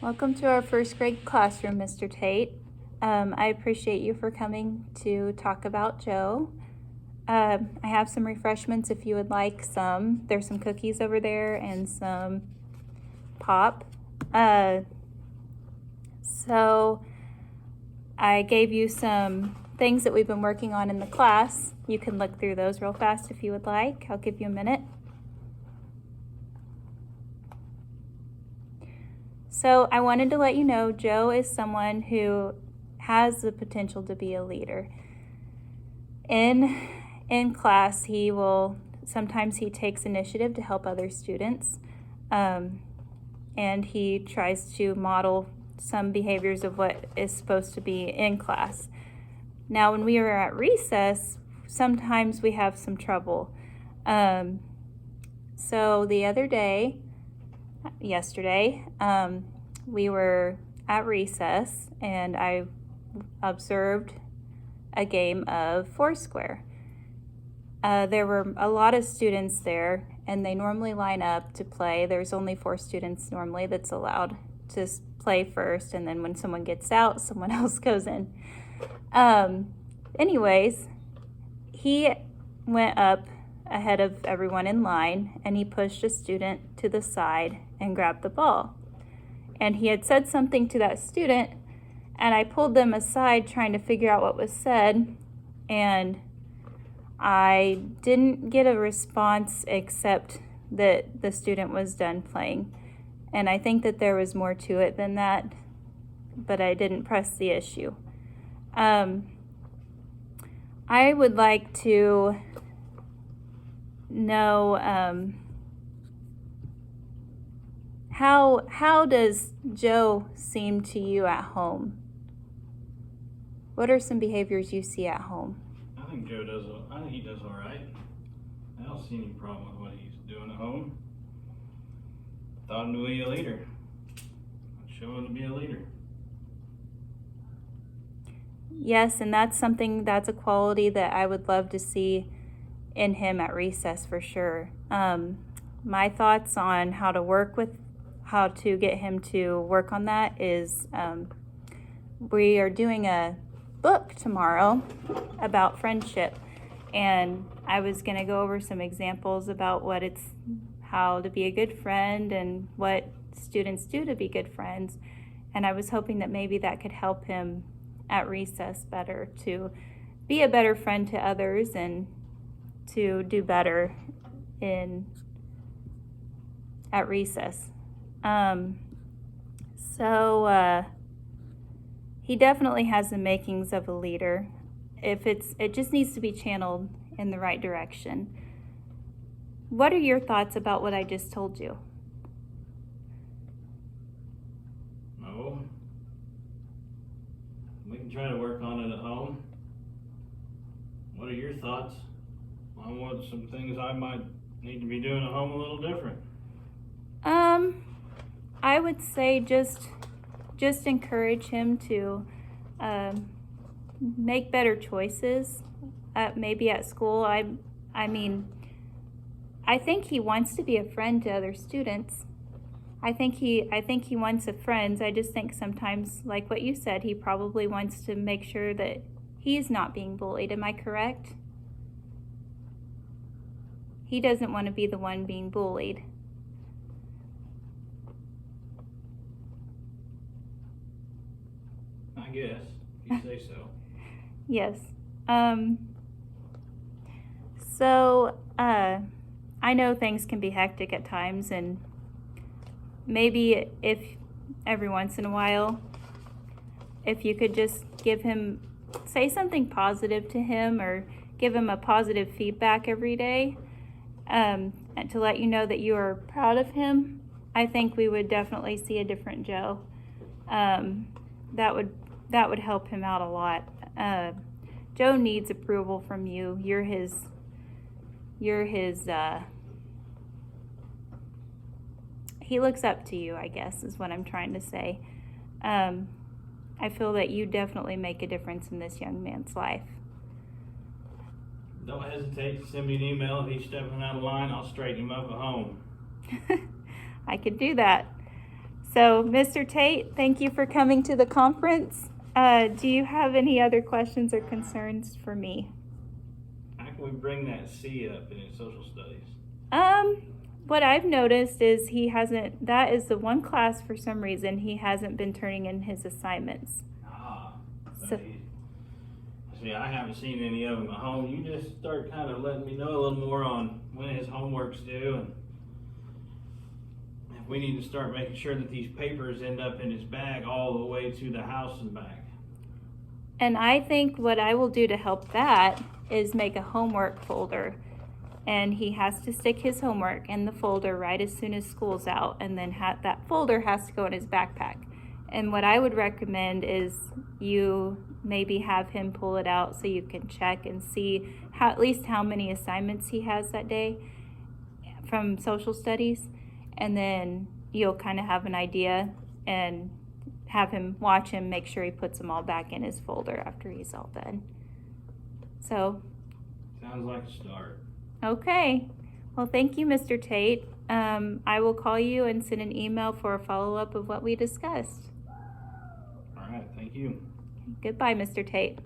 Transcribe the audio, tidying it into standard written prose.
Welcome to our first grade classroom, Mr. Tate. I appreciate you for coming to talk about Joe. I have some refreshments if you would like some. There's some cookies over there and some pop. So I gave you some things that we've been working on in the class. You can look through those real fast if you would like. I'll give you a minute. So I wanted to let you know Joe is someone who has the potential to be a leader. In class, sometimes he takes initiative to help other students, and he tries to model some behaviors of what is supposed to be in class. Now, when we are at recess, sometimes we have some trouble. So the other day, yesterday, we were at recess and I observed a game of Foursquare. There were a lot of students there and they normally line up to play. There's only 4 students normally that's allowed to play first, and then when someone gets out, someone else goes in. Anyways, he went up ahead of everyone in line and he pushed a student to the side and grabbed the ball. And he had said something to that student, and I pulled them aside trying to figure out what was said, and I didn't get a response except that the student was done playing. And I think that there was more to it than that, but I didn't press the issue. I would like to know how does Joe seem to you at home? What are some behaviors you see at home? I think he does all right. I don't see any problem with what he's doing at home. Thought him to be a leader. I'd show him to be a leader. Yes, and that's a quality that I would love to see in him at recess for sure. My thoughts on how to get him to work on that is we are doing a book tomorrow about friendship, and I was going to go over some examples about how to be a good friend and what students do to be good friends, and I was hoping that maybe that could help him at recess better, to be a better friend to others and to do better at recess. He definitely has the makings of a leader. It just needs to be channeled in the right direction. What are your thoughts about what I just told you? No. We can try to work on it at home. What are your thoughts on what some things I might need to be doing at home a little different? I would say just encourage him to make better choices. Maybe at school. I mean, I think he wants to be a friend to other students. I think he wants a friend. I just think sometimes, like what you said, he probably wants to make sure that he's not being bullied. Am I correct? He doesn't want to be the one being bullied. I guess, if you say so. Yes. I know things can be hectic at times, and maybe if every once in a while, if you could just say something positive to him or give him a positive feedback every day, and to let you know that you are proud of him, I think we would definitely see a different Joe. That would help him out a lot. Joe needs approval from you. You're his he looks up to you, I guess, is what I'm trying to say. I feel that you definitely make a difference in this young man's life. Don't hesitate to send me an email if he's stepping out of line. I'll straighten him up at home. I could do that. So, Mr. Tate, thank you for coming to the conference. Do you have any other questions or concerns for me? How can we bring that C up in his social studies? What I've noticed is that is the one class for some reason he hasn't been turning in his assignments. See, I haven't seen any of them at home. You just start kind of letting me know a little more on when his homework's due, and if we need to start making sure that these papers end up in his bag all the way to the house and back. And I think what I will do to help that is make a homework folder. And he has to stick his homework in the folder right as soon as school's out, and then that folder has to go in his backpack. And what I would recommend is you maybe have him pull it out so you can check and see at least how many assignments he has that day from social studies, and then you'll kind of have an idea and have him watch him, make sure he puts them all back in his folder after he's all done. So sounds like a start. Okay. Well, thank you, Mr. Tate. I will call you and send an email for a follow-up of what we discussed. All right, thank you. Goodbye, Mr. Tate.